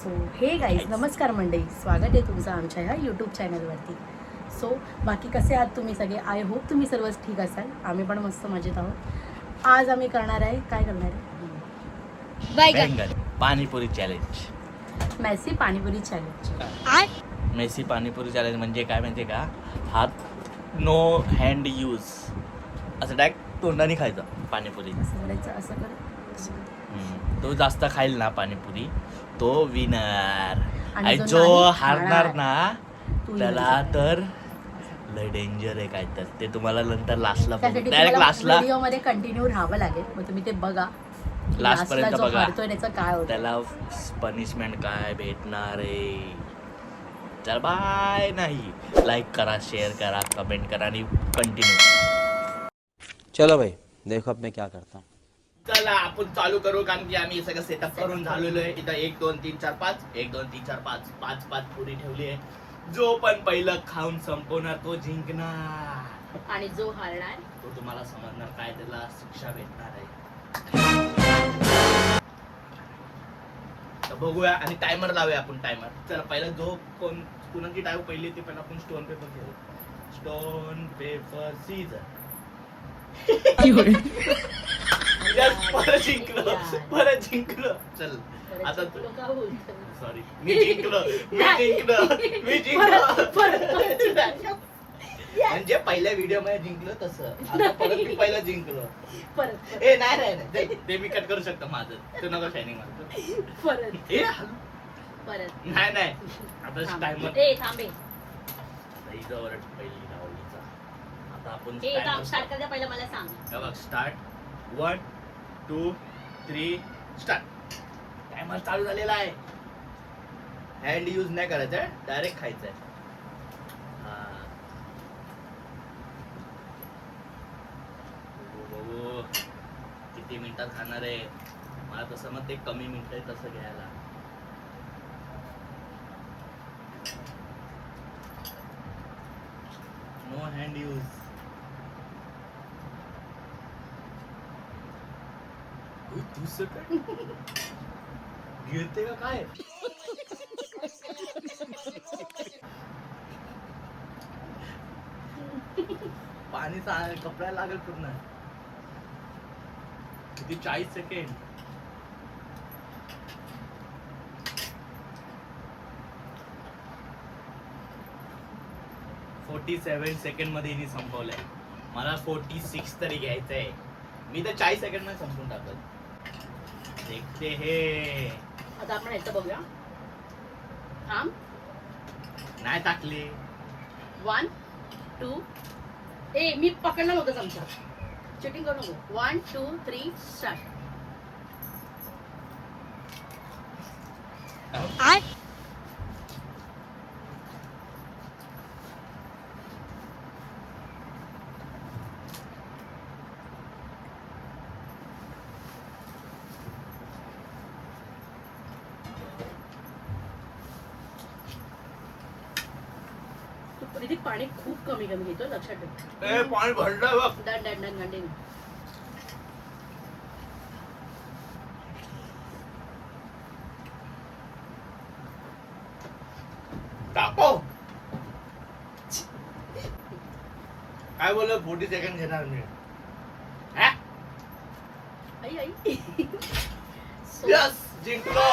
So हे guys नमस्कार मंडळी, स्वागत आहे तुमचं आमच्या ह्या यूट्यूब चॅनलवरती. सो बाकी कसे आहात तुम्ही सगळे? आय होप तुम्ही सर्वच ठीक असाल. आम्ही पण मस्त मजेत आहोत. आज आम्ही करणार आहे, काय करणार आहे? बैंगन panipuri challenge. Messy panipuri challenge. Messy panipuri challenge म्हणजे काय माहिती का? हात नो हँड यूज, असं डायरेक्ट तोंडाने खायचं पाणीपुरी. असं करायचं, असं करायचं. तो जास्त खाईल ना पाणीपुरी तो विनर. आणि आणि जो जो नाही हारणार खाणार, ना तू त्याला तर लय डेंजर आहे काय तर ते तुम्हाला नंतर लास्टला त्यासाठी डायरेक्ट लास्टला व्हिडिओ मध्ये कंटिन्यू राहावं लागेल. मग तुम्ही ते बघा लास्ट पर्यंत जो बघा हारतोय त्याचं काय होतं. त्याला पनिशमेंट काय भेटणार आहे. चल बाय. नाही लाईक करा, शेअर करा, कमेंट करा आणि कंटिन्यू. चलो भाई देखो अब मैं क्या करता हूँ. चला आपण चालू करू, कारण की आम्ही सगळं सेटअप करून झालेलो आहे. इथं 1 2 3 4 5 1 2 3 4 5 5 5 पुरी ठेवली आहे. जो पण पहिलं खाऊन संपवणार तो जिंकणार. आणि जो हारणार तो तुम्हाला समजणार काय त्याला शिक्षा भेटणार आहे. तर बघूया आणि टायमर लावूया आपण. टायमर चला पहिला जो कोण कुणाची टाइम पहिली ते पहिला आपण स्टोन पेपर घेऊ. Stone paper scissor. परत जिंकलो. चल आता सॉरी मी जिंकलो. म्हणजे पहिल्या व्हिडिओ मध्ये जिंकलो तसं आता परत मी पहिला जिंकलो. परत ए नाही ते मी कट करू शकतो माझं. तू नको शायनिंग मारतो. परत ए परत नाही आता टाइमर थांबे. पहिली लावलीचा आता आपण स्टार्ट करता पहिलं मला सांग. हे बघ स्टार्ट 1 2 3 स्टार्ट. टायमर चालू झालेला आहे. हँड यूज नाही करायचं, डायरेक्ट खायचंय. किती मिनिटात खाणार आहे? मला तसं मग ते कमी मिनिट आहे तसं घ्यायला. No hand use. तू सकट गिळते का काय? पाणी कपड्याला लागेल पूर्ण. किती 40 सेकंड. सेकंड मध्ये हिने संपवलंय. मला 46 तरी घ्यायचंय. मी तर 40 सेकंड मध्ये संपवून टाकल. देखते हे. आता आपण ह्याचं बघूया. थांब. नाही टाकले. 1 2 ए मी पकडला नव्हता चमचा. चिटिंग करू नको. 1 2 3 स्टार्ट. ऋतिक पाणी खूप कमी घेतो, लक्षात ठेव. ए पाणी भरलं बघ. Done done done continue. टाको. काय बोललो? 40 सेकंड घेणार मी. आई आई. यस जिंकलो.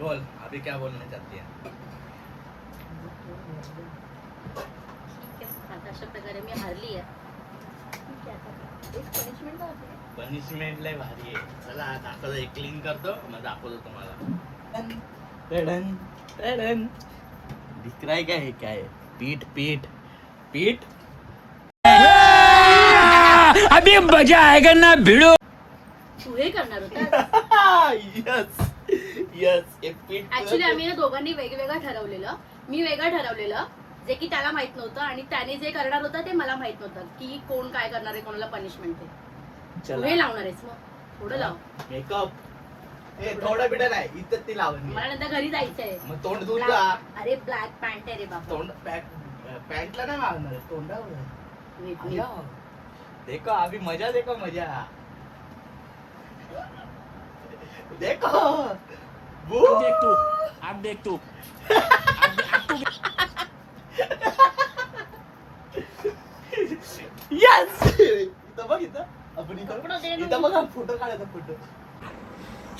बोल अभी क्या बोलना चाहती है? अशा प्रकारे मी हारली आहे. पनिशमेंट लय भारी आहे. चला दाखवतो. एक क्लीन करतो मग दाखवतो तुम्हाला. दिख रहा है क्या? हे काय पीठ पीठ पीठ. अभी मजा आएगा ना भिड़ो. तू हे करणार होता. Yes yes. एक पीठ. ऍक्च्युली आम्ही ना दोघांनी वेगवेगळं ठरवलेलं. मी वेगळं ठरवलेलं जे की त्याला माहित नव्हतं आणि त्याने जे करणार होतं ते मला माहित नव्हतं की कोण काय करणार आहे, कोणाला पनिशमेंट आहे. तू हे लावणार आहेस मग थोडं लाव. मेकअप हे थोडं बिडं नाही इथं ती लावून. मला नंतर घरी जायचंय. मग तोंड धुवून जा. अरे ब्लॅक पॅन्ट आहे रे बाबा. तोंड पॅन्टला नाही मारणार तोंडावर. देखो अभी मजा. देखो मजा. देखो अब देख तू यस इथं बघ इथं आपण इथं बघा फोटो काढायचा फोटो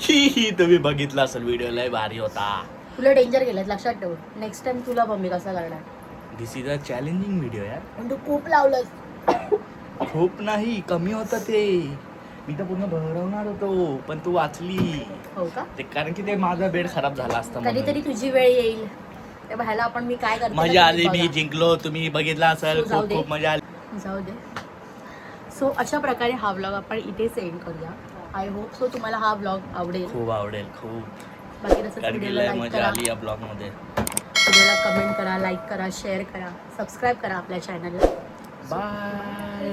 ही तुम्ही बघितला असेल व्हिडिओ लय भारी होता. तुला डेंजर गेलं लक्षात ठेव. नेक्स्ट टाइम तुला मम्मी कसा करणार. दिस इज अ चॅलेंजिंग व्हिडिओ यार. पण तू खूप लावलंस. खूप नाही कमी होतं ते. मी तर पूर्ण भरवणार होतो पण तू वाचली. हो का. ते कारण की ते माझा बेड खराब झाला असता म्हणून. कधीतरी तुझी वेळ येईल तेव्हा ह्याला आपण मी काय करते मजा आली. मी जिंकलो तुम्ही बघितला असेल. तू जाऊ खूप दे. खूप मजा आली. जाऊ दे. सो अशा प्रकारे हा व्लॉग आपण इथे सेंड करूया. आय होप सो तुम्हाला हा व्लॉग आवडेल. खूप आवडेल खूप. बाकी तसंच कारण की व्हिडिओला लय लाईक मजा करा, आली या ब्लॉग मध्ये. व्हिडिओला कमेंट करा, लाईक करा, शेअर करा, सबस्क्राईब करा आपल्या चॅनलला. बाय.